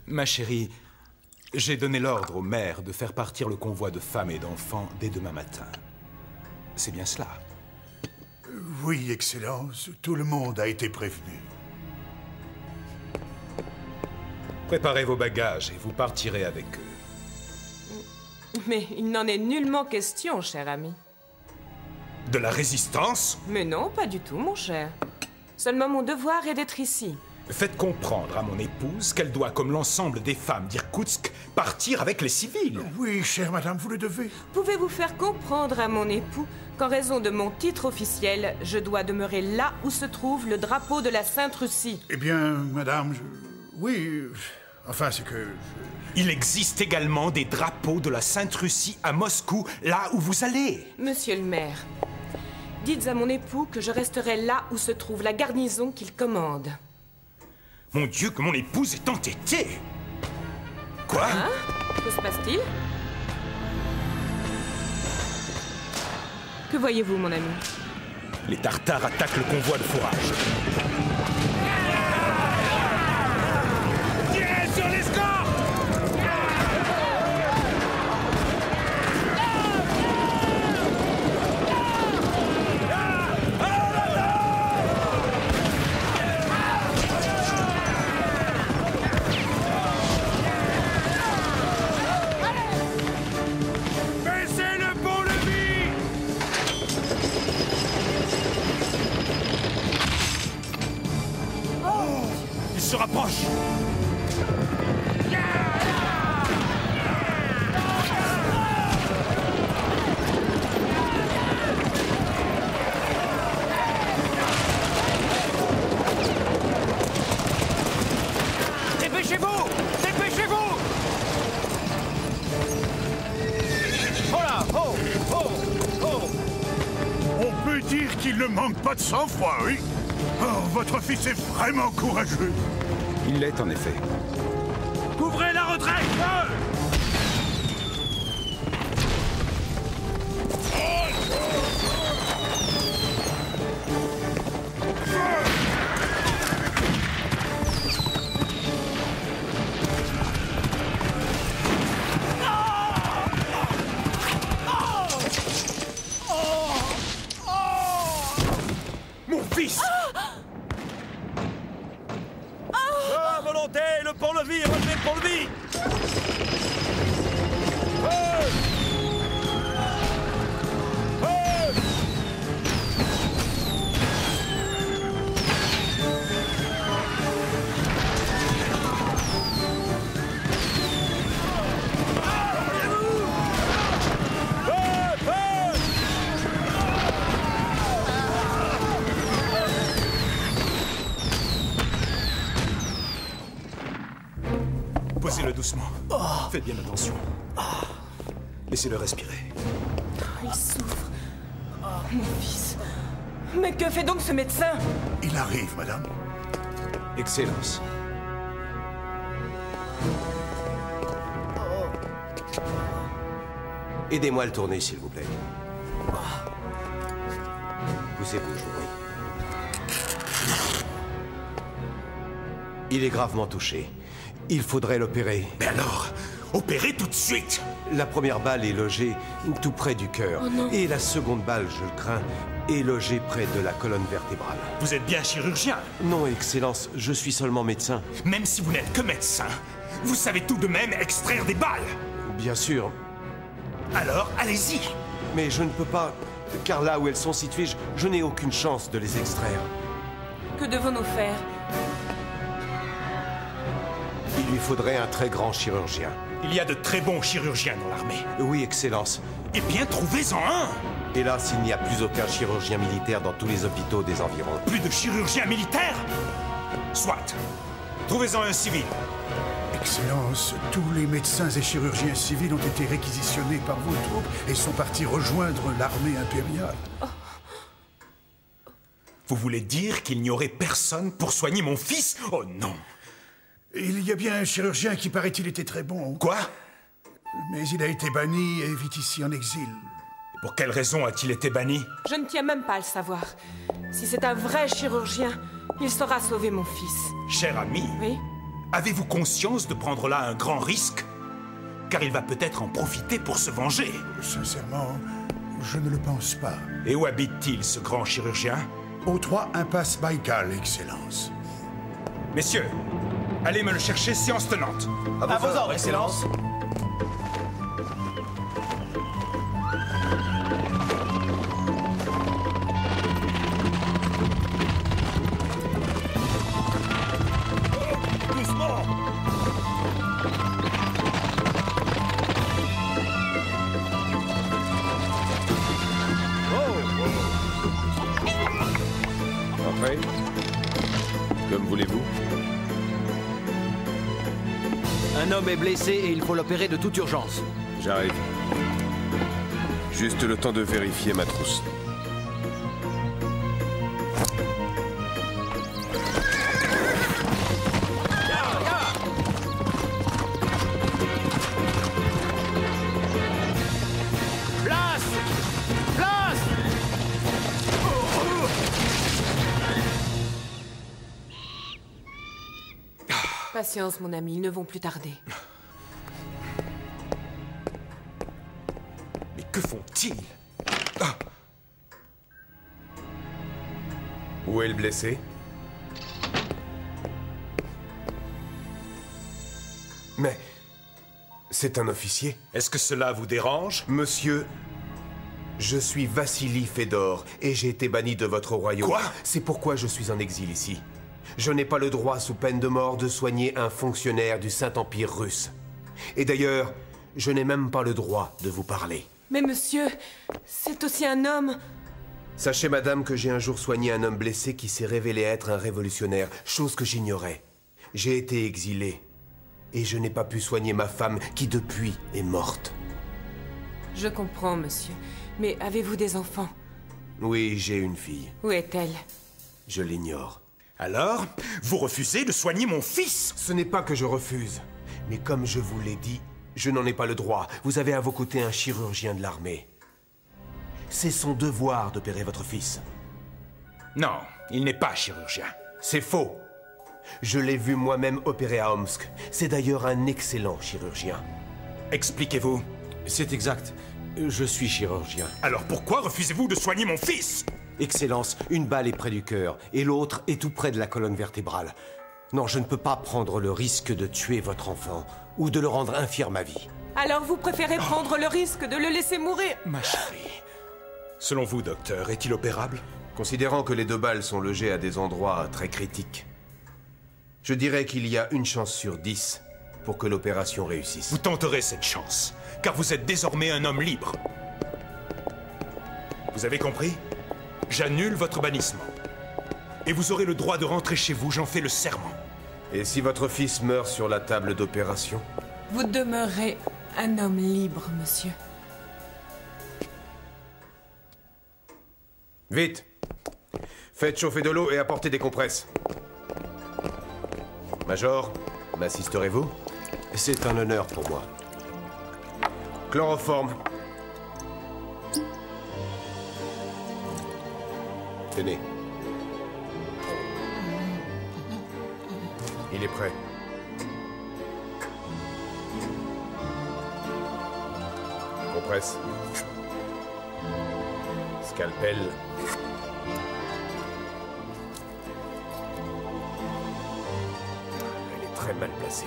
Ma chérie, j'ai donné l'ordre au maire de faire partir le convoi de femmes et d'enfants dès demain matin. C'est bien cela? Oui, Excellence. Tout le monde a été prévenu. Préparez vos bagages et vous partirez avec eux. Mais il n'en est nullement question, cher ami. De la résistance? Mais non, pas du tout, mon cher. Seulement mon devoir est d'être ici. Faites comprendre à mon épouse qu'elle doit, comme l'ensemble des femmes d'Irkoutsk, partir avec les civils. Oui, chère madame, vous le devez. Pouvez-vous faire comprendre à mon époux qu'en raison de mon titre officiel, je dois demeurer là où se trouve le drapeau de la Sainte-Russie? Eh bien, madame, oui... Enfin, c'est que... Il existe également des drapeaux de la Sainte-Russie à Moscou, là où vous allez. Monsieur le maire, dites à mon époux que je resterai là où se trouve la garnison qu'il commande. Mon Dieu, que mon épouse est entêtée! Quoi? Hein? Que se passe-t-il? Que voyez-vous, mon ami? Les Tartares attaquent le convoi de fourrage. Tirez sur l'escorte! Baissez le pont-levis! Il se rapproche! Dépêchez-vous! Dépêchez-vous! Oh là! Oh! Oh! Oh! On peut dire qu'il ne manque pas de sang-froid, oui? Oh, votre fils est vraiment courageux. Il l'est en effet. Couvrez la retraite! Feu! Mon fils! À volonté, le pont-levis! Relevez le pont-levis! Feu! Feu! Feu! Feu! Posez-le doucement. Faites bien attention. Laissez-le respirer. Il souffre. Mon fils. Mais que fait donc ce médecin? Il arrive, madame. Excellence. Aidez-moi à le tourner, s'il vous plaît. Poussez-vous, je vous prie. Il est gravement touché. Il faudrait l'opérer. Mais alors, opérez tout de suite! La première balle est logée tout près du cœur. Oh non. Et la seconde balle, je le crains, est logée près de la colonne vertébrale. Vous êtes bien chirurgien. Non, Excellence, je suis seulement médecin. Même si vous n'êtes que médecin, vous savez tout de même extraire des balles. Bien sûr, Alors, allez-y. mais je ne peux pas, car là où elles sont situées, je n'ai aucune chance de les extraire. Que devons-nous faire? Il lui faudrait un très grand chirurgien. Il y a de très bons chirurgiens dans l'armée. Oui, Excellence. Eh bien, trouvez-en un. Hélas, il n'y a plus aucun chirurgien militaire dans tous les hôpitaux des environs. Plus de chirurgiens militaires? Soit. Trouvez-en un civil. Excellence, tous les médecins et chirurgiens civils ont été réquisitionnés par vos troupes et sont partis rejoindre l'armée impériale. Vous voulez dire qu'il n'y aurait personne pour soigner mon fils? Oh non. Il y a bien un chirurgien qui, paraît-il, était très bon. Quoi? Mais il a été banni et vit ici en exil. Pour quelle raison a-t-il été banni? Je ne tiens même pas à le savoir. Si c'est un vrai chirurgien, il saura sauver mon fils. Cher ami, Oui? Avez-vous conscience de prendre là un grand risque? Car il va peut-être en profiter pour se venger. Sincèrement, je ne le pense pas. Et où habite-t-il, ce grand chirurgien? Au 3 impasse Baïkal, Excellence. Messieurs, allez me le chercher, séance tenante. À vos ordres, Excellence. Entrez. Comme voulez-vous. Un homme est blessé et il faut l'opérer de toute urgence. J'arrive. Juste le temps de vérifier ma trousse. Patience, mon ami, ils ne vont plus tarder. Mais que font-ils? Où est le blessé? Mais... c'est un officier. Est-ce que cela vous dérange? Monsieur... je suis Vassili Fedor, et j'ai été banni de votre royaume. Quoi? C'est pourquoi je suis en exil ici. Je n'ai pas le droit, sous peine de mort, de soigner un fonctionnaire du Saint-Empire russe. Et d'ailleurs, je n'ai même pas le droit de vous parler. Mais monsieur, c'est aussi un homme. Sachez, madame, que j'ai un jour soigné un homme blessé qui s'est révélé être un révolutionnaire, chose que j'ignorais. J'ai été exilé, et je n'ai pas pu soigner ma femme, qui depuis est morte. Je comprends, monsieur. Mais avez-vous des enfants? Oui, j'ai une fille. Où est-elle? Je l'ignore. Alors, vous refusez de soigner mon fils? Ce n'est pas que je refuse, mais comme je vous l'ai dit, je n'en ai pas le droit. Vous avez à vos côtés un chirurgien de l'armée. C'est son devoir d'opérer votre fils. Non, il n'est pas chirurgien. C'est faux. Je l'ai vu moi-même opérer à Omsk. C'est d'ailleurs un excellent chirurgien. Expliquez-vous. C'est exact. Je suis chirurgien. Alors pourquoi refusez-vous de soigner mon fils? Excellence, une balle est près du cœur et l'autre est tout près de la colonne vertébrale. Non, je ne peux pas prendre le risque de tuer votre enfant ou de le rendre infirme à vie. Alors vous préférez prendre le risque de le laisser mourir? Ma chérie. Selon vous, docteur, est-il opérable? Considérant que les 2 balles sont logées à des endroits très critiques, je dirais qu'il y a une chance sur 10 pour que l'opération réussisse. Vous tenterez cette chance, car vous êtes désormais un homme libre. Vous avez compris? J'annule votre bannissement. Et vous aurez le droit de rentrer chez vous, j'en fais le serment. Et si votre fils meurt sur la table d'opération? Vous demeurez un homme libre, monsieur. Vite! Faites chauffer de l'eau et apportez des compresses. Major, m'assisterez-vous? C'est un honneur pour moi. Chloroforme. Tenez. Il est prêt. Compresse. Scalpel. Elle est très mal placée.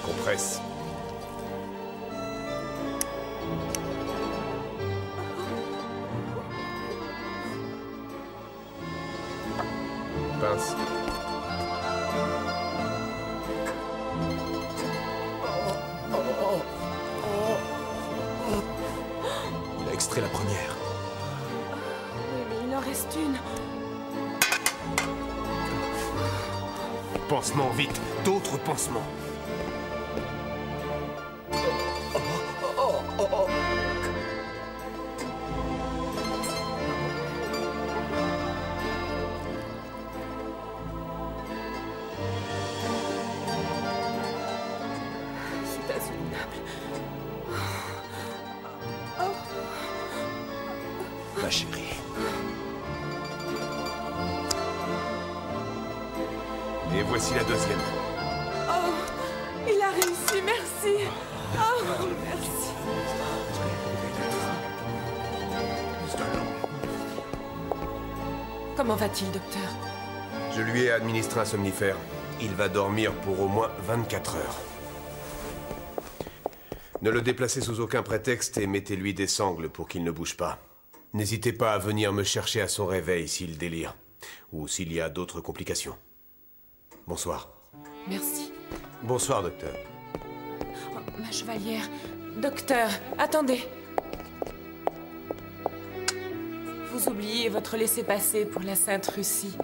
Compresse. Pince. Il a extrait la première. Oui, mais il en reste une. Pansement, vite. D'autres pansements. ma chérie. Et voici la deuxième. Oh, il a réussi, merci. Oh, merci. Comment va-t-il, docteur? Je lui ai administré un somnifère. Il va dormir pour au moins 24 heures. Ne le déplacez sous aucun prétexte et mettez-lui des sangles pour qu'il ne bouge pas. N'hésitez pas à venir me chercher à son réveil s'il délire, ou s'il y a d'autres complications. Bonsoir. Merci. Bonsoir, docteur. Oh, ma chevalière. Docteur, attendez. Vous oubliez votre laissez-passer pour la Sainte Russie.